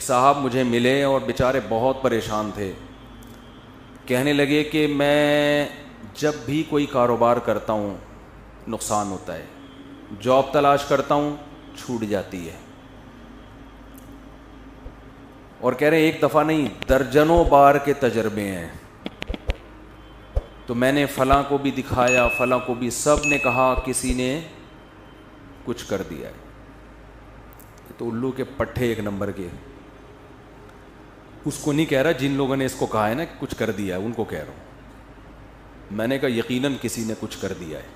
صاحب مجھے ملے اور بیچارے بہت پریشان تھے. کہنے لگے کہ میں جب بھی کوئی کاروبار کرتا ہوں نقصان ہوتا ہے, جاب تلاش کرتا ہوں چھوٹ جاتی ہے, اور کہہ رہے ہیں ایک دفعہ نہیں درجنوں بار کے تجربے ہیں. تو میں نے فلاں کو بھی دکھایا, فلاں کو بھی, سب نے کہا کسی نے کچھ کر دیا ہے. تو الو کے پٹھے ایک نمبر کے. اس کو نہیں کہہ رہا جن لوگوں نے اس کو کہا ہے نا کچھ کر دیا ہے, ان کو کہہ رہا ہوں. میں نے کہا یقیناً کسی نے کچھ کر دیا ہے.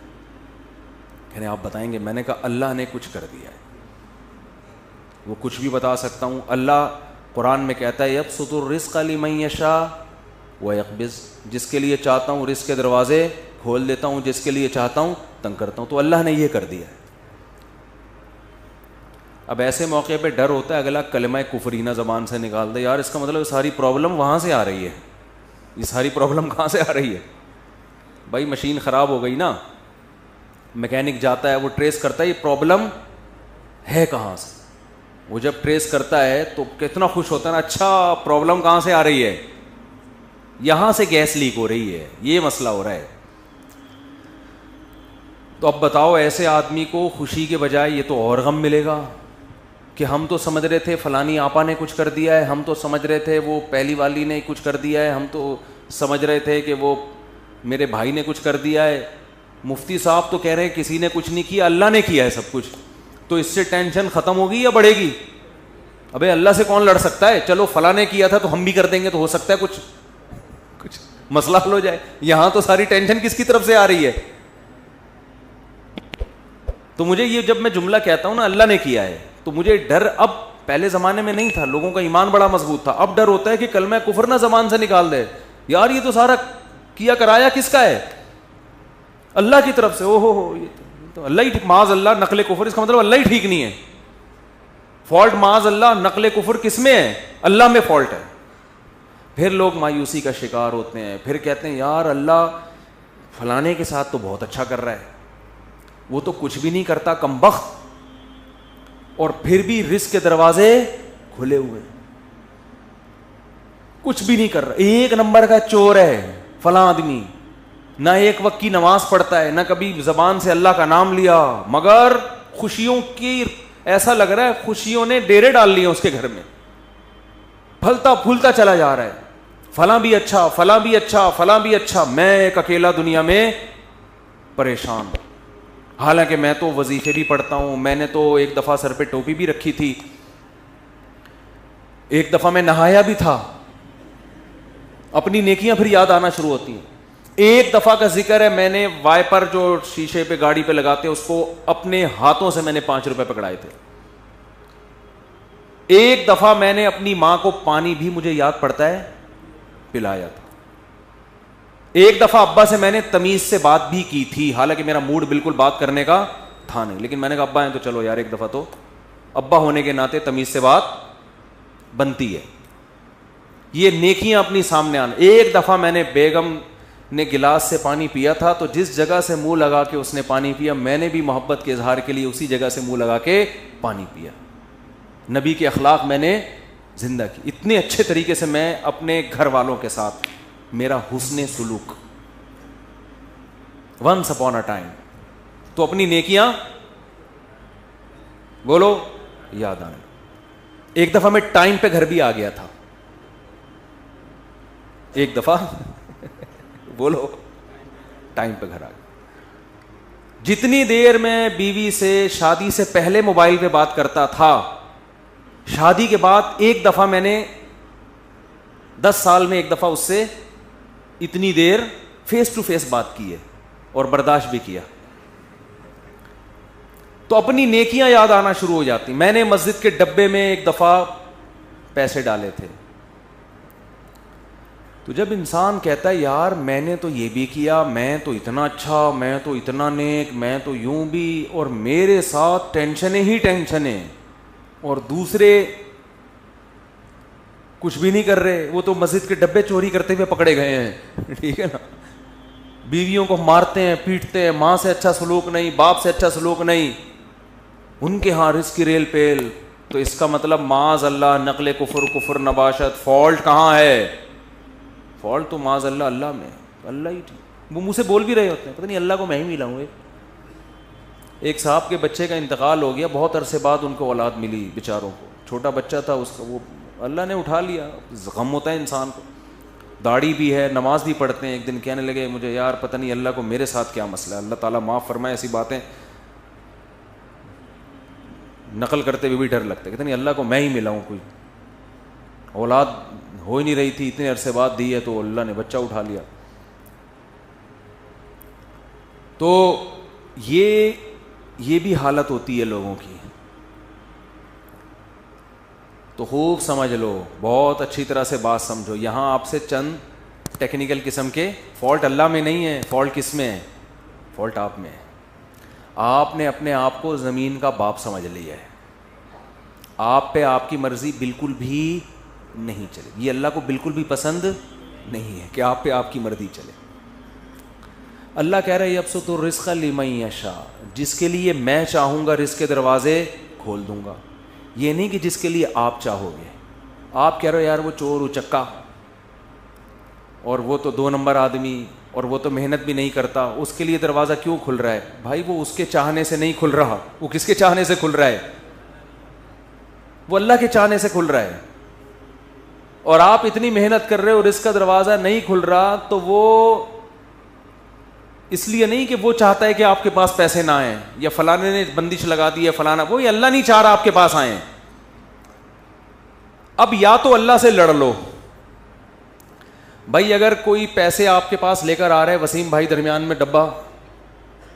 کہہ رہے آپ بتائیں گے؟ میں نے کہا اللہ نے کچھ کر دیا ہے. وہ کچھ بھی بتا سکتا ہوں. اللہ قرآن میں کہتا ہے یبسط الرزق لمن یشاء ویقبض, جس کے لیے چاہتا ہوں رزق کے دروازے کھول دیتا ہوں, جس کے لیے چاہتا ہوں تنگ کرتا ہوں. تو اللہ نے یہ کر دیا ہے. اب ایسے موقع پہ ڈر ہوتا ہے اگلا کلمہ کفرینہ زبان سے نکال دے, یار اس کا مطلب ساری پرابلم وہاں سے آ رہی ہے. یہ ساری پرابلم کہاں سے آ رہی ہے؟ بھائی مشین خراب ہو گئی نا, میکینک جاتا ہے وہ ٹریس کرتا ہے یہ پرابلم ہے کہاں سے. وہ جب ٹریس کرتا ہے تو کتنا خوش ہوتا ہے نا, اچھا پرابلم کہاں سے آ رہی ہے, یہاں سے گیس لیک ہو رہی ہے, یہ مسئلہ ہو رہا ہے. تو اب بتاؤ ایسے آدمی کو خوشی کے بجائے یہ تو اور غم ملے گا کہ ہم تو سمجھ رہے تھے فلانی آپا نے کچھ کر دیا ہے, ہم تو سمجھ رہے تھے وہ پہلی والی نے کچھ کر دیا ہے, ہم تو سمجھ رہے تھے کہ وہ میرے بھائی نے کچھ کر دیا ہے. مفتی صاحب تو کہہ رہے ہیں کسی نے کچھ نہیں کیا, اللہ نے کیا ہے سب کچھ. تو اس سے ٹینشن ختم ہوگی یا بڑھے گی؟ ابے اللہ سے کون لڑ سکتا ہے؟ چلو فلاں نے کیا تھا تو ہم بھی کر دیں گے, تو ہو سکتا ہے کچھ مسئلہ حل ہو جائے. یہاں تو ساری ٹینشن کس کی طرف سے آ رہی ہے؟ تو مجھے یہ جب میں جملہ کہتا ہوں نا اللہ نے کیا ہے, تو مجھے ڈر اب, پہلے زمانے میں نہیں تھا, لوگوں کا ایمان بڑا مضبوط تھا. اب ڈر ہوتا ہے کہ کلمہ کفر نہ زبان سے نکال دے, یار یہ تو سارا کیا کرایا کس کا ہے؟ اللہ کی طرف سے. او ہو یہ تو اللہ ہی ٹھیک, معاذ اللہ نقل کفر, اس کا مطلب اللہ ہی ٹھیک نہیں ہے. فالٹ معاذ اللہ نقل کفر کس میں ہے؟ اللہ میں فالٹ ہے. پھر لوگ مایوسی کا شکار ہوتے ہیں, پھر کہتے ہیں یار اللہ فلانے کے ساتھ تو بہت اچھا کر رہا ہے, وہ تو کچھ بھی نہیں کرتا کمبخت, اور پھر بھی رزق کے دروازے کھلے ہوئے, کچھ بھی نہیں کر رہا, ایک نمبر کا چور ہے فلاں آدمی, نہ ایک وقت کی نماز پڑھتا ہے, نہ کبھی زبان سے اللہ کا نام لیا, مگر خوشیوں کی ایسا لگ رہا ہے خوشیوں نے ڈیرے ڈال لیے اس کے گھر میں, پھلتا پھولتا چلا جا رہا ہے. فلاں بھی اچھا, فلاں بھی اچھا, فلاں بھی اچھا, میں ایک اکیلا دنیا میں پریشان. حالانکہ میں تو وظیفے بھی پڑھتا ہوں, میں نے تو ایک دفعہ سر پہ ٹوپی بھی رکھی تھی, ایک دفعہ میں نہایا بھی تھا. اپنی نیکیاں پھر یاد آنا شروع ہوتی ہیں. ایک دفعہ کا ذکر ہے, میں نے وائپر جو شیشے پہ گاڑی پہ لگاتے ہیں اس کو اپنے ہاتھوں سے میں نے 5 روپے پکڑائے تھے. ایک دفعہ میں نے اپنی ماں کو پانی بھی مجھے یاد پڑتا ہے پلایا تھا. ایک دفعہ ابا سے میں نے تمیز سے بات بھی کی تھی, حالانکہ میرا موڈ بالکل بات کرنے کا تھا نہیں, لیکن میں نے کہا ابا ہیں تو چلو یار ایک دفعہ تو ابا ہونے کے ناطے تمیز سے بات بنتی ہے. یہ نیکیاں اپنی سامنے آنا. ایک دفعہ میں نے بیگم نے گلاس سے پانی پیا تھا, تو جس جگہ سے منہ لگا کے اس نے پانی پیا, میں نے بھی محبت کے اظہار کے لیے اسی جگہ سے منہ لگا کے پانی پیا. نبی کے اخلاق میں نے زندہ کی. اتنے اچھے طریقے سے میں اپنے گھر والوں کے ساتھ, میرا حسن سلوک ونس اپون اے ٹائم. تو اپنی نیکیاں بولو یاد آنے. ایک دفعہ میں ٹائم پہ گھر بھی آ گیا تھا, ایک دفعہ بولو ٹائم پہ گھر آ گیا. جتنی دیر میں بیوی سے شادی سے پہلے موبائل پہ بات کرتا تھا, شادی کے بعد ایک دفعہ میں نے 10 سال میں ایک دفعہ اس سے اتنی دیر فیس ٹو فیس بات کی ہے اور برداشت بھی کیا. تو اپنی نیکیاں یاد آنا شروع ہو جاتی. میں نے مسجد کے ڈبے میں ایک دفعہ پیسے ڈالے تھے, تو جب انسان کہتا ہے یار میں نے تو یہ بھی کیا, میں تو اتنا اچھا, میں تو اتنا نیک, میں تو یوں بھی, اور میرے ساتھ ٹینشنیں ہی ٹینشنیں, اور دوسرے کچھ بھی نہیں کر رہے, وہ تو مسجد کے ڈبے چوری کرتے ہوئے پکڑے گئے ہیں. ٹھیک ہے نا, بیویوں کو مارتے ہیں پیٹتے ہیں, ماں سے اچھا سلوک نہیں, باپ سے اچھا سلوک نہیں, ان کے ہاں رزق کی ریل پیل, تو اس کا مطلب معاذ اللہ نقل کفر، کفر نباشت، فالٹ کہاں ہے؟ فالٹ تو معاذ اللہ اللہ میں، اللہ ہی ٹھیک۔ وہ منہ سے بول بھی رہے ہوتے ہیں پتہ نہیں اللہ کو میں ہی ملا ہوں۔ ایک صاحب کے بچے کا انتقال ہو گیا، بہت عرصے بعد ان کو اولاد ملی بیچاروں کو، چھوٹا بچہ تھا اس کا، وہ اللہ نے اٹھا لیا۔ غم ہوتا ہے انسان کو، داڑھی بھی ہے، نماز بھی پڑھتے ہیں۔ ایک دن کہنے لگے مجھے یار پتہ نہیں اللہ کو میرے ساتھ کیا مسئلہ ہے، اللہ تعالیٰ معاف فرمائے، ایسی باتیں نقل کرتے ہوئے بھی ڈر لگتا ہے، کہتے نہیں اللہ کو میں ہی ملا ہوں، کوئی اولاد ہو ہی نہیں رہی تھی، اتنے عرصے بعد دی ہے تو اللہ نے بچہ اٹھا لیا۔ تو یہ بھی حالت ہوتی ہے لوگوں کی، تو خوب سمجھ لو، بہت اچھی طرح سے بات سمجھو۔ یہاں آپ سے چند ٹیکنیکل قسم کے فالٹ اللہ میں نہیں ہے، فالٹ کس میں ہے؟ فالٹ آپ میں ہے۔ آپ نے اپنے آپ کو زمین کا باپ سمجھ لیا ہے، آپ پہ آپ کی مرضی بالکل بھی نہیں چلے، یہ اللہ کو بالکل بھی پسند نہیں ہے کہ آپ پہ آپ کی مرضی چلے۔ اللہ کہہ رہا ہے یبسط الرزق لمن یشاء، جس کے لیے میں چاہوں گا رزق کے دروازے کھول دوں گا، یہ نہیں کہ جس کے لیے آپ چاہو گے۔ آپ کہہ رہے ہو یار وہ چور اچکا اور وہ تو 2 نمبر آدمی اور وہ تو محنت بھی نہیں کرتا، اس کے لیے دروازہ کیوں کھل رہا ہے؟ بھائی وہ اس کے چاہنے سے نہیں کھل رہا، وہ کس کے چاہنے سے کھل رہا ہے؟ وہ اللہ کے چاہنے سے کھل رہا ہے۔ اور آپ اتنی محنت کر رہے ہو، رزق کا دروازہ نہیں کھل رہا، تو وہ اس لیے نہیں کہ وہ چاہتا ہے کہ آپ کے پاس پیسے نہ آئیں یا فلانے نے بندش لگا دی ہے فلانا، وہ اللہ نہیں چاہ رہا آپ کے پاس آئیں۔ اب یا تو اللہ سے لڑ لو، بھائی اگر کوئی پیسے آپ کے پاس لے کر آ رہے، وسیم بھائی درمیان میں ڈبہ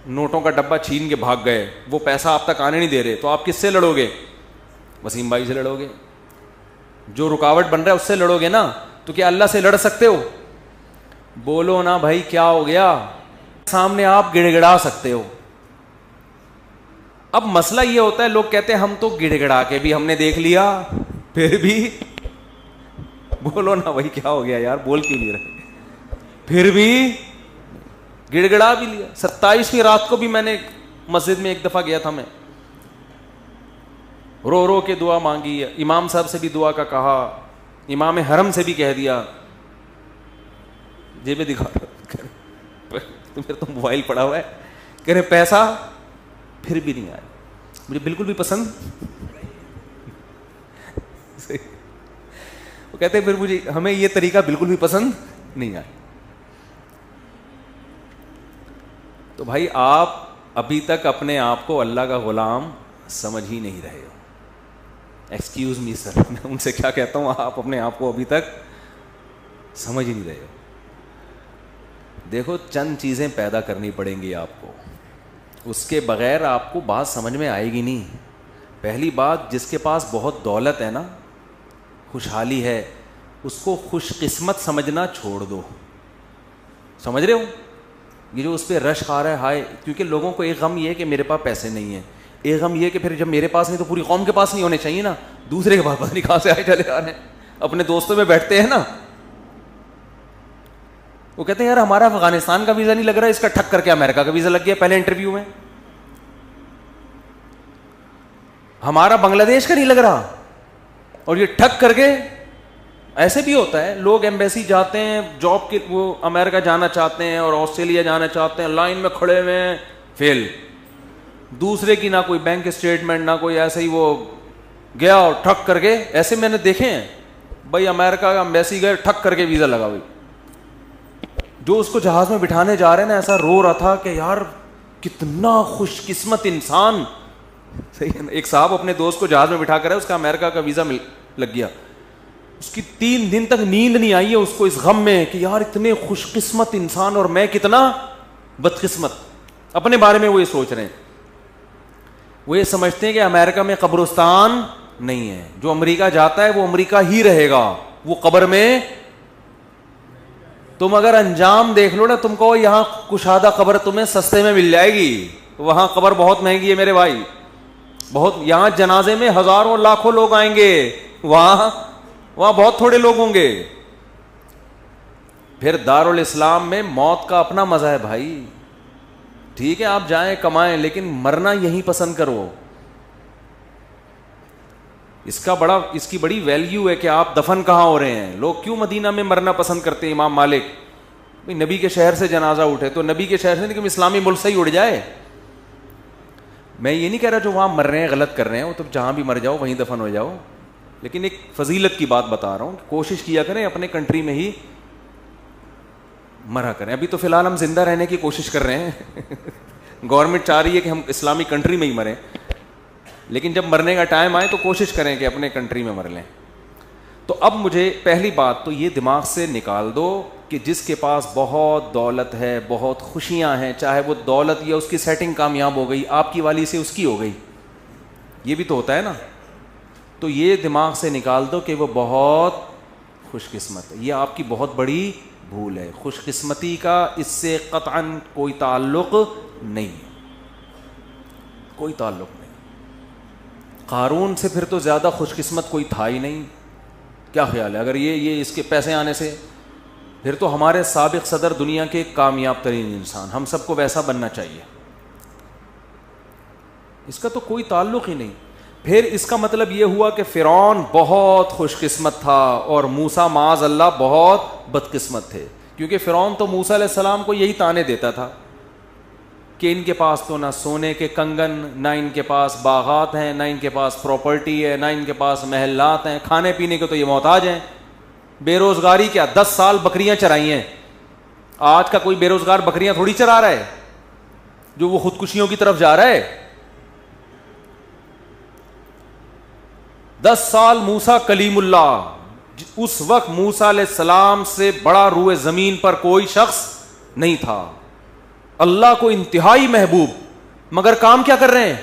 نوٹوں کا ڈبہ چھین کے بھاگ گئے، وہ پیسہ آپ تک آنے نہیں دے رہے، تو آپ کس سے لڑو گے؟ وسیم بھائی سے لڑو گے، جو رکاوٹ بن رہا ہے اس سے لڑو گے نا۔ تو کیا اللہ سے لڑ سکتے ہو؟ بولو نا بھائی کیا ہو گیا؟ سامنے آپ گڑ گڑا سکتے ہو۔ اب مسئلہ یہ ہوتا ہے، لوگ کہتے ہیں ہم تو گڑ گڑا کے بھی ہم نے دیکھ لیا، پھر بھی بولو نا بھائی کیا ہو گیا یار، بول کیوں نہیں رہے؟ پھر بھی گڑ گڑا بھی لیا۔ 27ویں رات کو بھی میں نے مسجد میں ایک دفعہ گیا تھا، میں رو رو کے دعا مانگی، امام صاحب سے بھی دعا کا کہا، امام حرم سے بھی کہہ دیا، جیبیں دکھا تو پھر تو موبائل پڑا ہوا ہے، کہہ رہے پیسہ، پھر بھی نہیں آیا، مجھے بالکل بھی پسند وہ کہتے ہیں پھر مجھے ہمیں یہ طریقہ بالکل بھی پسند نہیں آیا۔ تو بھائی آپ ابھی تک اپنے آپ کو اللہ کا غلام سمجھ ہی نہیں رہے ہو۔ ایکسکیوز می سر، میں ان سے کیا کہتا ہوں، آپ اپنے آپ کو ابھی تک سمجھ ہی نہیں رہے ہو۔ دیکھو چند چیزیں پیدا کرنی پڑیں گی آپ کو، اس کے بغیر آپ کو بات سمجھ میں آئے گی نہیں۔ پہلی بات، جس کے پاس بہت دولت ہے نا، خوشحالی ہے، اس کو خوش قسمت سمجھنا چھوڑ دو۔ سمجھ رہے ہو؟ یہ جو اس پہ رشک آ رہا ہے ہائے، کیونکہ لوگوں کو ایک غم یہ ہے کہ میرے پاس پیسے نہیں ہیں، ایک غم یہ کہ پھر جب میرے پاس نہیں تو پوری قوم کے پاس نہیں ہونے چاہیے نا، دوسرے کے پاس پتہ نہیں کہاں سے آئے چلے آ رہے ہیں۔ اپنے دوستوں میں بیٹھتے ہیں نا، وہ کہتے ہیں یار ہمارا افغانستان کا ویزا نہیں لگ رہا، اس کا ٹھک کر کے امریکہ کا ویزا لگ گیا پہلے انٹرویو میں، ہمارا بنگلہ دیش کا نہیں لگ رہا، اور یہ ٹھک کر کے۔ ایسے بھی ہوتا ہے، لوگ ایمبیسی جاتے ہیں جاب کے، وہ امریکہ جانا چاہتے ہیں اور آسٹریلیا جانا چاہتے ہیں، لائن میں کھڑے ہوئے ہیں، فیل، دوسرے کی نہ کوئی بینک اسٹیٹمنٹ نہ کوئی، ایسے ہی وہ گیا اور ٹھک کر کے۔ ایسے میں نے دیکھے ہیں بھائی، امریکہ کا ایمبیسی گئے، ٹھک کر کے ویزا لگا ہوئی۔ جو اس کو جہاز میں بٹھانے جا رہے ہیں نا، ایسا رو رہا تھا کہ یار کتنا خوش قسمت انسان، صحیح ہے نا۔ ایک صاحب اپنے دوست کو جہاز میں بٹھا کر ہے، اس کا امریکہ کا ویزا لگ گیا، اس کی 3 دن تک نیند نہیں آئی ہے اس کو، اس غم میں کہ یار اتنے خوش قسمت انسان اور میں کتنا بدقسمت۔ اپنے بارے میں وہ یہ سوچ رہے ہیں، وہ یہ سمجھتے ہیں کہ امریکہ میں قبرستان نہیں ہے، جو امریکہ جاتا ہے وہ امریکہ ہی رہے گا، وہ قبر میں۔ تم اگر انجام دیکھ لو نا، تم کو یہاں کشادہ قبر تمہیں سستے میں مل جائے گی، وہاں قبر بہت مہنگی ہے میرے بھائی، بہت۔ یہاں جنازے میں ہزاروں لاکھوں لوگ آئیں گے، وہاں بہت تھوڑے لوگ ہوں گے۔ پھر دارالاسلام میں موت کا اپنا مزہ ہے بھائی، ٹھیک ہے آپ جائیں کمائیں، لیکن مرنا یہیں پسند کرو۔ اس کی بڑی ویلیو ہے کہ آپ دفن کہاں ہو رہے ہیں. لوگ کیوں مدینہ میں مرنا پسند کرتے ہیں؟ امام مالک بھائی نبی کے شہر سے جنازہ اٹھے تو نبی کے شہر سے نہیں کہ اسلامی ملک سے ہی اڑ جائے. میں یہ نہیں کہہ رہا جو وہاں مر رہے ہیں غلط کر رہے ہیں, وہ تو جہاں بھی مر جاؤ وہیں دفن ہو جاؤ, لیکن ایک فضیلت کی بات بتا رہا ہوں کہ کوشش کیا کریں اپنے کنٹری میں ہی مرا کریں. ابھی تو فی الحال ہم زندہ رہنے کی کوشش کر رہے ہیں, گورنمنٹ چاہ رہی ہے کہ ہم اسلامی کنٹری میں ہی مریں, لیکن جب مرنے کا ٹائم آئے تو کوشش کریں کہ اپنے کنٹری میں مر لیں. تو اب مجھے پہلی بات تو یہ دماغ سے نکال دو کہ جس کے پاس بہت دولت ہے, بہت خوشیاں ہیں, چاہے وہ دولت یا اس کی سیٹنگ کامیاب ہو گئی, آپ کی والی سے اس کی ہو گئی, یہ بھی تو ہوتا ہے نا, تو یہ دماغ سے نکال دو کہ وہ بہت خوش قسمت ہے. یہ آپ کی بہت بڑی بھول ہے. خوش قسمتی کا اس سے قطعاً کوئی تعلق نہیں, کوئی تعلق نہیں. قارون سے پھر تو زیادہ خوش قسمت کوئی تھا ہی نہیں. کیا خیال ہے اگر یہ اس کے پیسے آنے سے, پھر تو ہمارے سابق صدر دنیا کے کامیاب ترین انسان, ہم سب کو ویسا بننا چاہیے. اس کا تو کوئی تعلق ہی نہیں. پھر اس کا مطلب یہ ہوا کہ فرعون بہت خوش قسمت تھا اور موسیٰ معاذ اللہ بہت بدقسمت تھے, کیونکہ فرعون تو موسیٰ علیہ السلام کو یہی طعنے دیتا تھا کہ ان کے پاس تو نہ سونے کے کنگن, نہ ان کے پاس باغات ہیں, نہ ان کے پاس پراپرٹی ہے, نہ ان کے پاس محلات ہیں, کھانے پینے کے تو یہ محتاج ہیں. بے روزگاری کیا 10 سال بکریاں چرائی ہیں. آج کا کوئی بے روزگار بکریاں تھوڑی چرا رہا ہے جو وہ خودکشیوں کی طرف جا رہا ہے. 10 سال موسیٰ کلیم اللہ, اس وقت موسیٰ علیہ السلام سے بڑا روئے زمین پر کوئی شخص نہیں تھا, اللہ کو انتہائی محبوب, مگر کام کیا کر رہے ہیں؟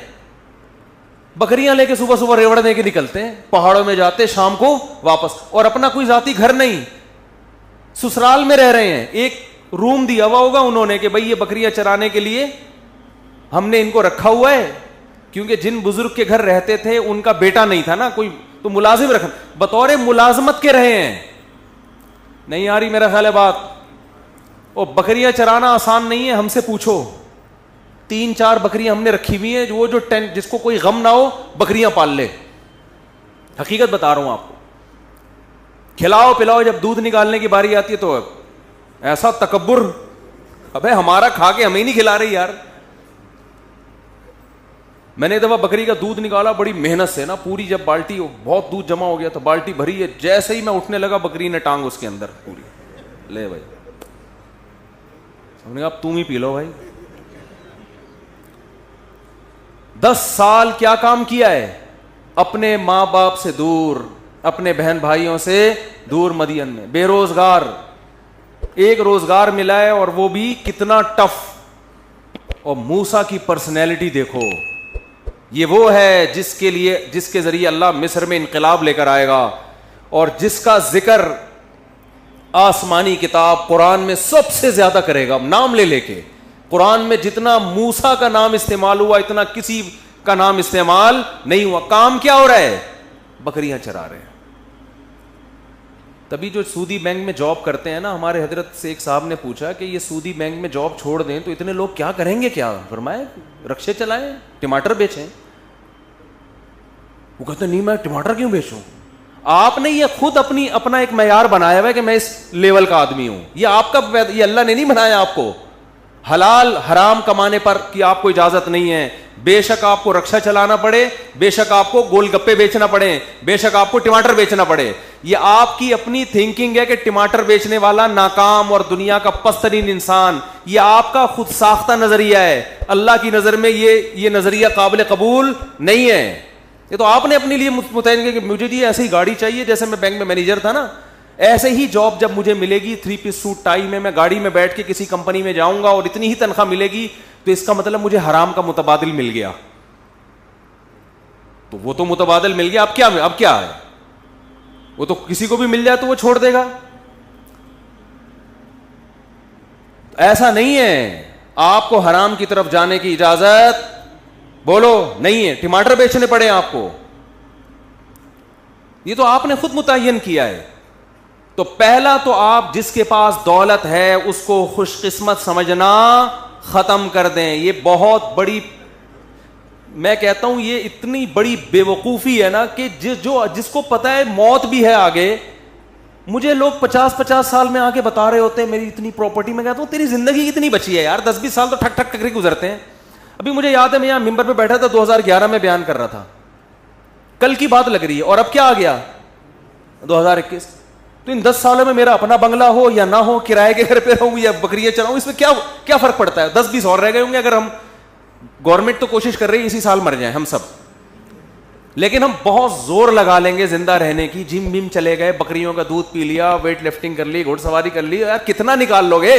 بکریاں لے کے صبح صبح ریوڑنے کے نکلتے ہیں, پہاڑوں میں جاتے, شام کو واپس, اور اپنا کوئی ذاتی گھر نہیں, سسرال میں رہ رہے ہیں. ایک روم دیا ہوا ہوگا انہوں نے کہ بھئی یہ بکریاں چرانے کے لیے ہم نے ان کو رکھا ہوا ہے, کیونکہ جن بزرگ کے گھر رہتے تھے ان کا بیٹا نہیں تھا نا کوئی, تو ملازم رکھنا, بطور ملازمت کے رہے ہیں. نہیں آ رہی میرا خیال ہے بات؟ وہ بکریاں چرانا آسان نہیں ہے, ہم سے پوچھو. 3-4 بکریاں ہم نے رکھی ہوئی ہیں, وہ جو جس کو کوئی غم نہ ہو بکریاں پال لے. حقیقت بتا رہا ہوں آپ کو. کھلاؤ پلاؤ, جب دودھ نکالنے کی باری آتی ہے تو ایسا تکبر, ابے ہمارا کھا کے ہمیں نہیں کھلا رہی یار. میں نے ایک دفعہ بکری کا دودھ نکالا بڑی محنت سے نا, پوری جب بالٹی بہت دودھ جمع ہو گیا تو بالٹی بھری ہے, جیسے ہی میں اٹھنے لگا بکری نے ٹانگ اس کے اندر پوری, لے بھائی, ہم نے کہا اب تم ہی پی لو بھائی. 10 سال کیا کام کیا ہے؟ اپنے ماں باپ سے دور, اپنے بہن بھائیوں سے دور, مدین میں بے روزگار, ایک روزگار ملا ہے اور وہ بھی کتنا ٹف. اور موسیٰ کی پرسنالٹی دیکھو, یہ وہ ہے جس کے ذریعے اللہ مصر میں انقلاب لے کر آئے گا, اور جس کا ذکر آسمانی کتاب قرآن میں سب سے زیادہ کرے گا, نام لے لے کے. قرآن میں جتنا موسیٰ کا نام استعمال ہوا اتنا کسی کا نام استعمال نہیں ہوا. کام کیا ہو رہا ہے؟ بکریاں چرا رہے ہیں. تبھی جو سودی بینک میں جاب کرتے ہیں نا, ہمارے حضرت سے ایک صاحب نے پوچھا کہ یہ سودی بینک میں جاب چھوڑ دیں تو اتنے لوگ کیا کریں گے؟ کیا فرمائے, رکشے چلائیں, ٹماٹر بیچیں. وہ کہتے نہیں میں ٹماٹر کیوں بیچوں؟ آپ نے یہ خود اپنا ایک معیار بنایا ہوا ہے کہ میں اس لیول کا آدمی ہوں. یہ آپ کا, یہ اللہ نے نہیں بنایا آپ کو. حلال حرام کمانے پر کی آپ کو اجازت نہیں ہے. بے شک آپ کو رکشہ چلانا پڑے, بے شک آپ کو گول گپے بیچنا پڑے, بے شک آپ کو ٹماٹر بیچنا پڑے. یہ آپ کی اپنی تھنکنگ ہے کہ ٹماٹر بیچنے والا ناکام اور دنیا کا پست ترین انسان. یہ آپ کا خود ساختہ نظریہ ہے. اللہ کی نظر میں یہ نظریہ قابل قبول نہیں ہے. یہ تو آپ نے اپنے لیے متعین کیا کہ مجھے جی ایسی گاڑی چاہیے, جیسے میں بینک میں مینیجر تھا نا, ایسے ہی جاب جب مجھے ملے گی 3 پیس سوٹ ٹائی میں گاڑی میں بیٹھ کے کسی کمپنی میں جاؤں گا اور اتنی ہی تنخواہ ملے گی, تو اس کا مطلب مجھے حرام کا متبادل مل گیا. تو وہ تو متبادل مل گیا, اب کیا ہے؟ وہ تو کسی کو بھی مل جائے تو وہ چھوڑ دے گا. ایسا نہیں ہے. آپ کو حرام کی طرف جانے کی اجازت بولو نہیں ہے. ٹماٹر بیچنے پڑے آپ کو, یہ تو آپ نے خود متعین کیا ہے. تو پہلا تو آپ جس کے پاس دولت ہے اس کو خوش قسمت سمجھنا ختم کر دیں. یہ بہت بڑی میں کہتا ہوں یہ اتنی بڑی بے وقوفی ہے نا کہ جس کو پتا ہے موت بھی ہے آگے. مجھے لوگ 50 سال میں آ کے بتا رہے ہوتے ہیں میری اتنی پراپرٹی. میں کہتا ہوں تیری زندگی کتنی بچی ہے یار, 10-20 سال تو ٹھک ٹھک ٹک گزرتے ہیں. ابھی مجھے یاد ہے میں یہاں ممبر پہ بیٹھا تھا 2011 میں بیان کر رہا تھا, کل کی بات لگ رہی ہے, اور اب کیا آ گیا 2021. تو ان 10 سالوں میں میرا اپنا بنگلہ ہو یا نہ ہو, کرائے کے گھر پہ رہوں یا بکریاں چلاؤں, اس میں کیا فرق پڑتا ہے؟ 10-20 اور رہ گئے ہوں گے. اگر ہم گورنمنٹ تو کوشش کر رہی ہے اسی سال مر جائیں ہم سب, لیکن ہم بہت زور لگا لیں گے زندہ رہنے کی. جم بم چلے گئے, بکریوں کا دودھ پی لیا, ویٹ لفٹنگ کر لی, گھوڑ سواری کر لی, یار کتنا نکال لو گے؟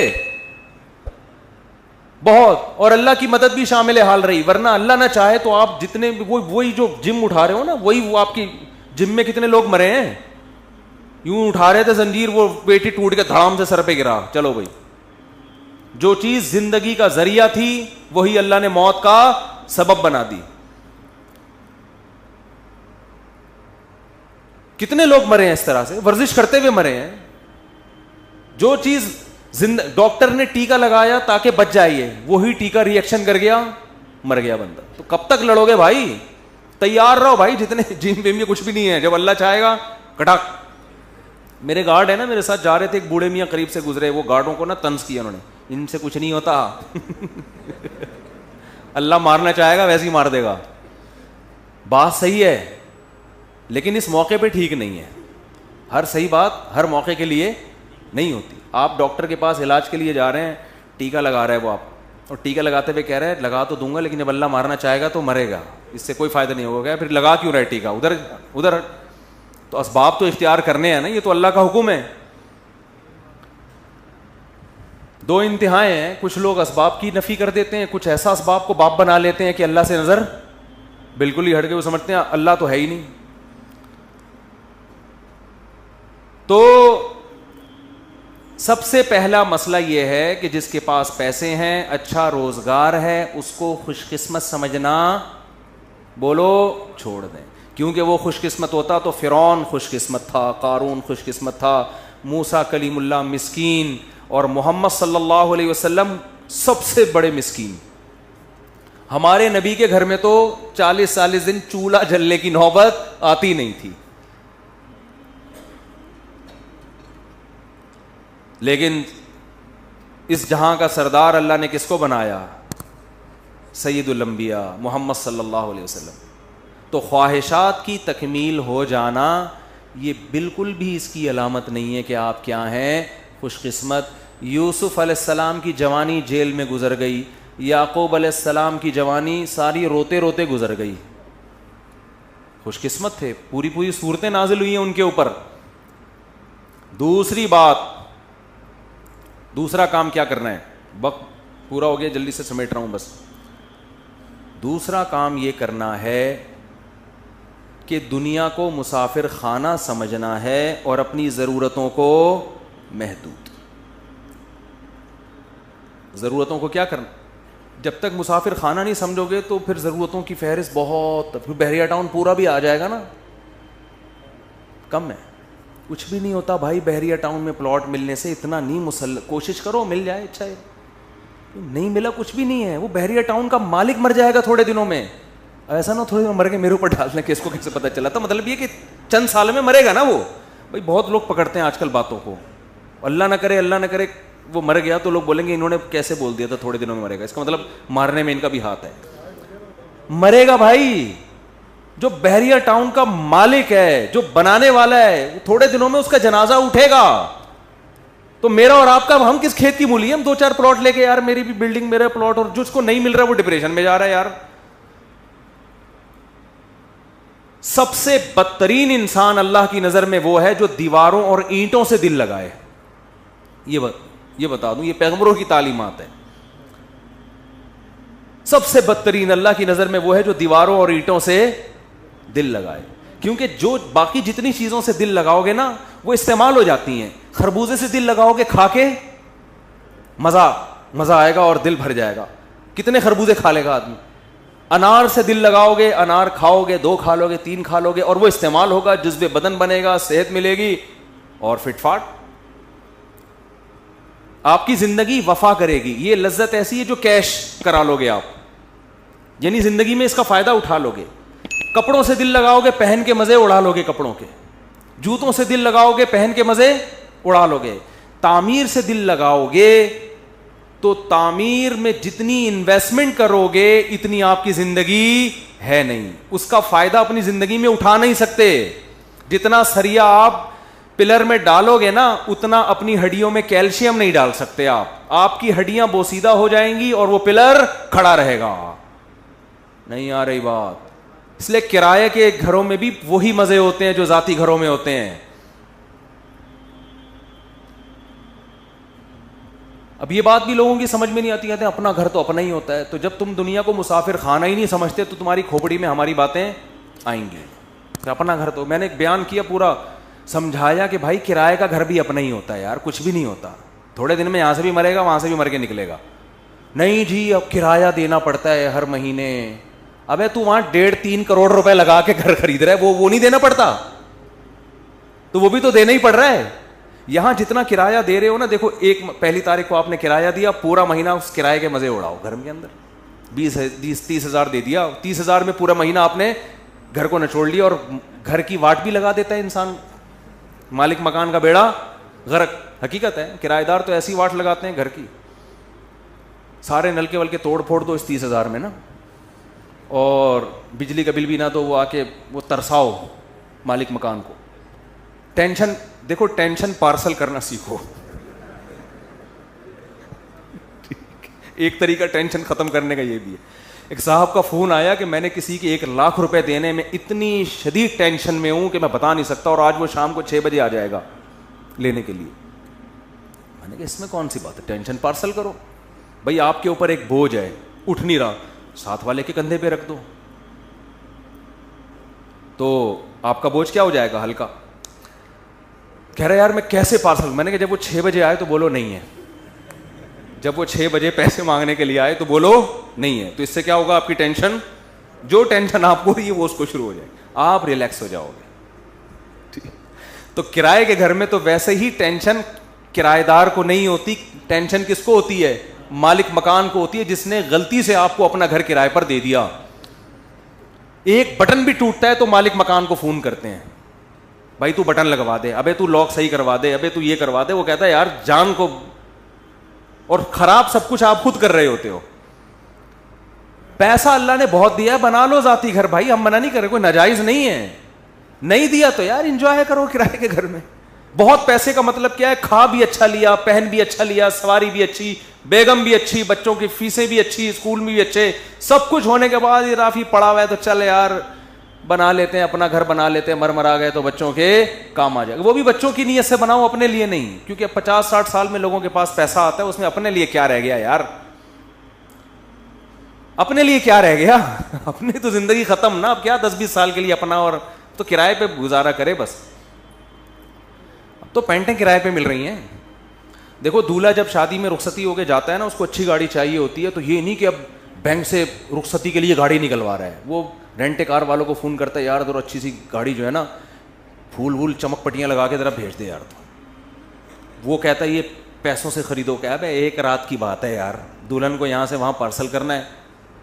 بہت. اور اللہ کی مدد بھی شامل حال رہی, ورنہ اللہ نہ چاہے تو آپ جتنے وہی جو جم اٹھا رہے ہو نا, وہی وہ آپ کی جم میں کتنے لوگ مرے ہیں. یوں اٹھا رہے تھے زنجیر, وہ پیٹی ٹوٹ کے دھڑام سے سر پہ گرا. چلو بھائی, جو چیز زندگی کا ذریعہ تھی وہی اللہ نے موت کا سبب بنا دی. کتنے لوگ مرے ہیں اس طرح سے, ورزش کرتے ہوئے مرے ہیں. جو چیز ڈاکٹر نے ٹیکا لگایا تاکہ بچ جائیے, وہی ٹیکا ری ایکشن کر گیا, مر گیا بندہ. تو کب تک لڑو گے بھائی؟ تیار رہو بھائی. جتنے جم ویم میں کچھ بھی نہیں ہے, جب اللہ چاہے گا کٹاک. میرے گارڈ ہے نا, میرے ساتھ جا رہے تھے, ایک بوڑھے میاں قریب سے گزرے, وہ گارڈوں کو نا طنز کیا انہوں نے, ان سے کچھ نہیں ہوتا اللہ مارنا چاہے گا ویسے ہی مار دے گا. بات صحیح ہے, لیکن اس موقع پہ ٹھیک نہیں ہے. ہر صحیح بات ہر موقع کے لیے نہیں ہوتی. آپ ڈاکٹر کے پاس علاج کے لیے جا رہے ہیں, ٹیکا لگا رہا ہے وہ آپ, اور ٹیکا لگاتے ہوئے کہہ رہے ہیں لگا تو دوں گا لیکن جب اللہ مارنا چاہے گا تو مرے گا, اس سے کوئی فائدہ نہیں ہوگا. پھر لگا کیوں رہے ٹیکا ادھر؟ تو اسباب تو اختیار کرنے ہیں نا, یہ تو اللہ کا حکم ہے. دو انتہائیں ہیں, کچھ لوگ اسباب کی نفی کر دیتے ہیں, کچھ ایسا اسباب کو باپ بنا لیتے ہیں کہ اللہ سے نظر بالکل ہی ہٹ کے وہ سمجھتے ہیں اللہ تو ہے ہی نہیں. تو سب سے پہلا مسئلہ یہ ہے کہ جس کے پاس پیسے ہیں, اچھا روزگار ہے, اس کو خوش قسمت سمجھنا بولو چھوڑ دیں. کیونکہ وہ خوش قسمت ہوتا تو فرعون خوش قسمت تھا, قارون خوش قسمت تھا, موسیٰ کلیم اللہ مسکین, اور محمد صلی اللہ علیہ وسلم سب سے بڑے مسکین. ہمارے نبی کے گھر میں تو 40 دن چولہا جلنے کی نوبت آتی نہیں تھی. لیکن اس جہاں کا سردار اللہ نے کس کو بنایا؟ سید الانبیاء محمد صلی اللہ علیہ وسلم. تو خواہشات کی تکمیل ہو جانا یہ بالکل بھی اس کی علامت نہیں ہے کہ آپ کیا ہیں خوش قسمت. یوسف علیہ السلام کی جوانی جیل میں گزر گئی, یعقوب علیہ السلام کی جوانی ساری روتے روتے گزر گئی. خوش قسمت تھے, پوری صورتیں نازل ہوئی ہیں ان کے اوپر. دوسری بات, دوسرا کام کیا کرنا ہے, وقت پورا ہو گیا جلدی سے سمیٹ رہا ہوں بس. دوسرا کام یہ کرنا ہے کہ دنیا کو مسافر خانہ سمجھنا ہے اور اپنی ضرورتوں کو محدود. ضرورتوں کو کیا کرنا, جب تک مسافر خانہ نہیں سمجھو گے تو پھر ضرورتوں کی فہرست بہت, پھر بحریہ ٹاؤن پورا بھی آ جائے گا نا, کم ہے, کچھ بھی نہیں ہوتا بھائی. بحریہ ٹاؤن میں پلاٹ ملنے سے اتنا نہیں, کوشش کرو مل جائے, اچھا ہے, نہیں ملا کچھ بھی نہیں ہے. وہ بحریہ ٹاؤن کا مالک مر جائے گا تھوڑے دنوں میں, ایسا نہ تھوڑے دنوں مر کے میرے اوپر ڈال دیں کہ اس کو کیسے پتہ چلا تھا. مطلب یہ کہ چند سال میں مرے گا نا وہ. بھائی بہت لوگ پکڑتے ہیں آج کل باتوں کو, اللہ نہ کرے وہ مر گیا تو لوگ بولیں گے انہوں نے کیسے بول دیا تھا تھوڑے دنوں میں مرے گا. اس کا مطلب مارنے میں ان کا بھی ہاتھ ہے. مرے گا بھائی. جو بحریہ ٹاؤن کا مالک ہے, جو بنانے والا ہے, تھوڑے دنوں میں اس کا جنازہ اٹھے گا. تو میرا اور آپ کا, ہم کس کھیت کی مولی ہیں؟ ہم 2-4 پلاٹ لے کے, یار میری بھی بلڈنگ, میرا پلاٹ, اور جس کو نہیں مل رہا وہ ڈپریشن میں جا رہا ہے. یار سب سے بدترین انسان اللہ کی نظر میں وہ ہے جو دیواروں اور اینٹوں سے دل لگائے. یہ بتا دوں, یہ پیغمبروں کی تعلیمات ہے. سب سے بدترین اللہ کی نظر میں وہ ہے جو دیواروں اور اینٹوں سے دل لگائے. کیونکہ جو باقی جتنی چیزوں سے دل لگاؤ گے نا وہ استعمال ہو جاتی ہیں. خربوزے سے دل لگاؤ گے, کھا کے مزہ آئے گا اور دل بھر جائے گا, کتنے خربوزے کھا لے گا آدمی. انار سے دل لگاؤ گے, انار کھاؤ گے, 2 کھا لو گے, 3 کھا لو گے, اور وہ استعمال ہوگا, جذب بدن بنے گا, صحت ملے گی اور فٹ فاٹ. آپ کی زندگی وفا کرے گی. یہ لذت ایسی ہے جو کیش کرا لو گے آپ. یعنی زندگی میں اس کا فائدہ اٹھا لو گے. کپڑوں سے دل لگاؤ گے, پہن کے مزے اڑا لو گے کپڑوں کے. جوتوں سے دل لگاؤ گے, پہن کے مزے اڑا لو گے. تعمیر سے دل لگاؤ گے تو تعمیر میں جتنی انویسٹمنٹ کرو گے اتنی آپ کی زندگی ہے نہیں, اس کا فائدہ اپنی زندگی میں اٹھا نہیں سکتے. جتنا سریا آپ پلر میں ڈالو گے نا اتنا اپنی ہڈیوں میں کیلشیم نہیں ڈال سکتے آپ کی ہڈیاں بوسیدہ ہو جائیں گی اور وہ پلر کھڑا رہے گا. نہیں آ رہی بات؟ اس لیے کرائے کے گھروں میں بھی وہی مزے ہوتے ہیں جو ذاتی گھروں میں ہوتے ہیں. اب یہ بات بھی لوگوں کی سمجھ میں نہیں آتی, کہتے ہیں اپنا گھر تو اپنا ہی ہوتا ہے. تو جب تم دنیا کو مسافر خانہ ہی نہیں سمجھتے تو تمہاری کھوپڑی میں ہماری باتیں آئیں گی. اپنا گھر تو میں نے بیان کیا, پورا سمجھایا کہ بھائی کرائے کا گھر بھی اپنا ہی ہوتا ہے یار, کچھ بھی نہیں ہوتا. تھوڑے دن میں یہاں سے بھی مرے گا وہاں سے بھی مر کے نکلے گا. نہیں جی اب کرایہ دینا پڑتا ہے ہر مہینے. ابے تو وہاں 1.5-3 کروڑ روپے لگا کے گھر خرید رہا ہے, وہ نہیں دینا پڑتا؟ تو وہ بھی تو دینا ہی پڑ رہا ہے. یہاں جتنا کرایہ دے رہے ہو نا, دیکھو ایک پہلی تاریخ کو آپ نے کرایہ دیا, پورا مہینہ اس کرایے کے مزے اڑاؤ گھر کے اندر. 20-30 ہزار دے دیا, 30 ہزار میں پورا مہینہ آپ نے گھر کو نچوڑ لیا. اور گھر کی واٹ بھی لگا دیتا ہے انسان, مالک مکان کا بیڑا غرق. حقیقت ہے, کرایہ دار تو ایسی واٹ لگاتے ہیں گھر کی, سارے نلکے ولکے توڑ پھوڑ دو اس 30 ہزار میں نا, اور بجلی کا بل بھی نہ دو, وہ آ کے وہ ترساؤ مالک مکان کو. ٹینشن دیکھو, ٹینشن پارسل کرنا سیکھو. ایک طریقہ ٹینشن ختم کرنے کا یہ بھی ہے. ایک صاحب کا فون آیا کہ میں نے کسی کے 1 لاکھ روپے دینے میں اتنی شدید ٹینشن میں ہوں کہ میں بتا نہیں سکتا, اور آج وہ شام کو 6 بجے آ جائے گا لینے کے لیے. میں نے کہا اس میں کون سی بات ہے, ٹینشن پارسل کرو. بھائی آپ کے اوپر ایک بوجھ ہے, اٹھ نہیں رہا, ساتھ والے کے کندھے پہ رکھ دو تو آپ کا بوجھ کیا ہو جائے گا, ہلکا. کہہ رہے یار میں کیسے پارسل. میں نے کہا جب وہ 6 بجے آئے تو بولو نہیں ہے, جب وہ 6 بجے پیسے مانگنے کے لیے آئے تو بولو نہیں ہے. تو اس سے کیا ہوگا, آپ کی ٹینشن, جو ٹینشن آپ کو ہوئی ہے وہ اس کو شروع ہو جائے گی, آپ ریلیکس ہو جاؤ گے. تو کرائے کے گھر میں تو ویسے ہی ٹینشن کرایہ دار کو نہیں ہوتی, ٹینشن کس کو ہوتی ہے, مالک مکان کو ہوتی ہے, جس نے غلطی سے آپ کو اپنا گھر کرائے پر دے دیا. ایک بٹن بھی ٹوٹتا ہے تو مالک مکان کو فون کرتے ہیں, بھائی تو بٹن لگوا دے, ابے تو لاک صحیح کروا دے, ابے تو یہ کروا دے. وہ کہتا ہے یار جان کو, اور خراب سب کچھ آپ خود کر رہے ہوتے ہو. پیسہ اللہ نے بہت دیا ہے, بنا لو ذاتی گھر بھائی, ہم منع نہیں کر رہے, کوئی ناجائز نہیں ہے. نہیں دیا تو یار انجوائے کرو کرائے کے گھر میں. بہت پیسے کا مطلب کیا ہے, کھا بھی اچھا لیا, پہن بھی اچھا لیا, سواری بھی اچھی, بیگم بھی اچھی, بچوں کی فیسیں بھی اچھی, اسکول میں بھی اچھے, سب کچھ ہونے کے بعد یہ رافی پڑا ہوا ہے تو چل یار بنا لیتے ہیں, اپنا گھر بنا لیتے ہیں, مر آ گئے تو بچوں کے کام آ جائے گا. وہ بھی بچوں کی نیت سے بناؤ, اپنے لیے نہیں, کیونکہ 50-60 سال میں لوگوں کے پاس پیسہ آتا ہے, اس میں اپنے لیے کیا رہ گیا یار, اپنے لیے کیا رہ گیا, اپنی تو زندگی ختم نا. اب کیا 10-20 سال کے لیے اپنا, اور تو کرائے پہ گزارا کرے بس. اب تو پینٹیں کرائے پہ مل رہی ہیں. دیکھو دولہا جب شادی میں رخصتی ہو کے جاتا ہے نا, اس کو اچھی گاڑی چاہیے ہوتی ہے, تو یہ نہیں کہ اب بینک سے رخصتی کے لیے گاڑی نکلوا رہا ہے, وہ رینٹ کار والوں کو فون کرتا ہے, یار ذرا اچھی سی گاڑی جو ہے نا, پھول وول چمک پٹیاں لگا کے ذرا بھیج دے یار. تو وہ کہتا ہے یہ پیسوں سے خریدو. کیا ہے, ایک رات کی بات ہے یار, دلہن کو یہاں سے وہاں پارسل کرنا ہے,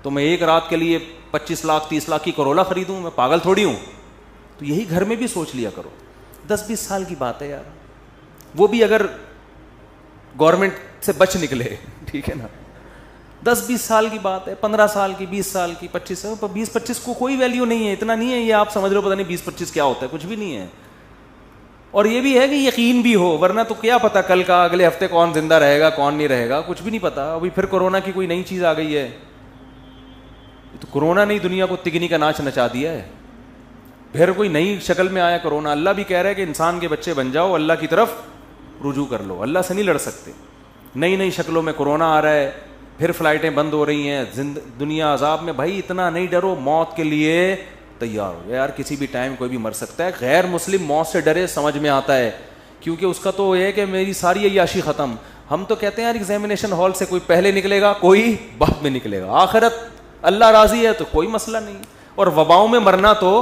تو میں ایک رات کے لیے 25 لاکھ 30 لاکھ کی کرولا خریدوں, میں پاگل تھوڑی ہوں. تو یہی گھر میں بھی سوچ لیا کرو. 10-20 سال کی بات ہے یار, وہ بھی اگر گورنمنٹ سے بچ نکلے, ٹھیک ہے نا, 10-20 سال کی بات ہے, 15 سال کی, 20 سال کی, 25 کو کوئی ویلیو نہیں ہے, اتنا نہیں ہے. یہ آپ سمجھ رہے ہو پتہ نہیں 20-25 کیا ہوتا ہے, کچھ بھی نہیں ہے. اور یہ بھی ہے کہ یقین بھی ہو, ورنہ تو کیا پتا کل کا, اگلے ہفتے کون زندہ رہے گا کون نہیں رہے گا, کچھ بھی نہیں پتا. ابھی پھر کورونا کی کوئی نئی چیز آ گئی ہے, تو کورونا نے دنیا کو تگنی کا ناچ نچا دیا ہے. پھر کوئی نئی شکل میں آیا کورونا. اللہ بھی کہہ رہا ہے کہ انسان کے بچے بن جاؤ, اللہ کی طرف رجوع کر لو, اللہ سے نہیں لڑ سکتے. نئی شکلوں میں کورونا آ رہا ہے, پھر فلائٹیں بند ہو رہی ہیں, دنیا عذاب میں. بھائی اتنا نہیں ڈرو, موت کے لیے تیار ہو یار, کسی بھی ٹائم کوئی بھی مر سکتا ہے. غیر مسلم موت سے ڈرے, سمجھ میں آتا ہے, کیونکہ اس کا تو یہ ہے کہ میری ساری عیاشی ختم. ہم تو کہتے ہیں یار ایگزامینیشن ہال سے کوئی پہلے نکلے گا, کوئی بعد میں نکلے گا, آخرت اللہ راضی ہے تو کوئی مسئلہ نہیں. اور وباؤں میں مرنا تو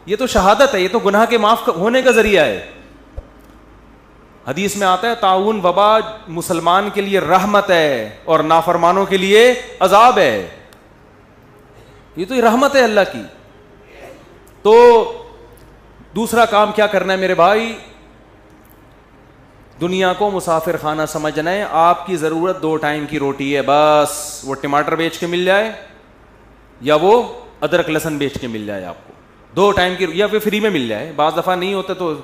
یہ تو شہادت ہے, یہ تو گناہ کے معاف ہونے کا ذریعہ ہے. حدیث میں آتا ہے طاعون وبا مسلمان کے لیے رحمت ہے اور نافرمانوں کے لیے عذاب ہے. یہ تو رحمت ہے اللہ کی. تو دوسرا کام کیا کرنا ہے میرے بھائی؟ دنیا کو مسافر خانہ سمجھنا ہے. آپ کی ضرورت 2 ٹائم کی روٹی ہے بس. وہ ٹماٹر بیچ کے مل جائے یا وہ ادرک لہسن بیچ کے مل جائے آپ کو. 2 ٹائم کی, یا پھر فری میں مل جائے. بعض دفعہ نہیں ہوتا تو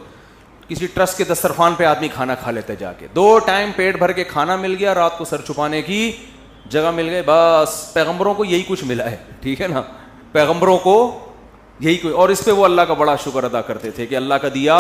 کسی ٹرسٹ کے دسترخوان پہ آدمی کھانا کھا لیتا ہے جا کے. 2 ٹائم پیٹ بھر کے کھانا مل گیا, رات کو سر چھپانے کی جگہ مل گئی, بس. پیغمبروں کو یہی کچھ ملا ہے, ٹھیک ہے نا, پیغمبروں کو یہی کوئی. اور اس پہ وہ اللہ کا بڑا شکر ادا کرتے تھے کہ اللہ کا دیا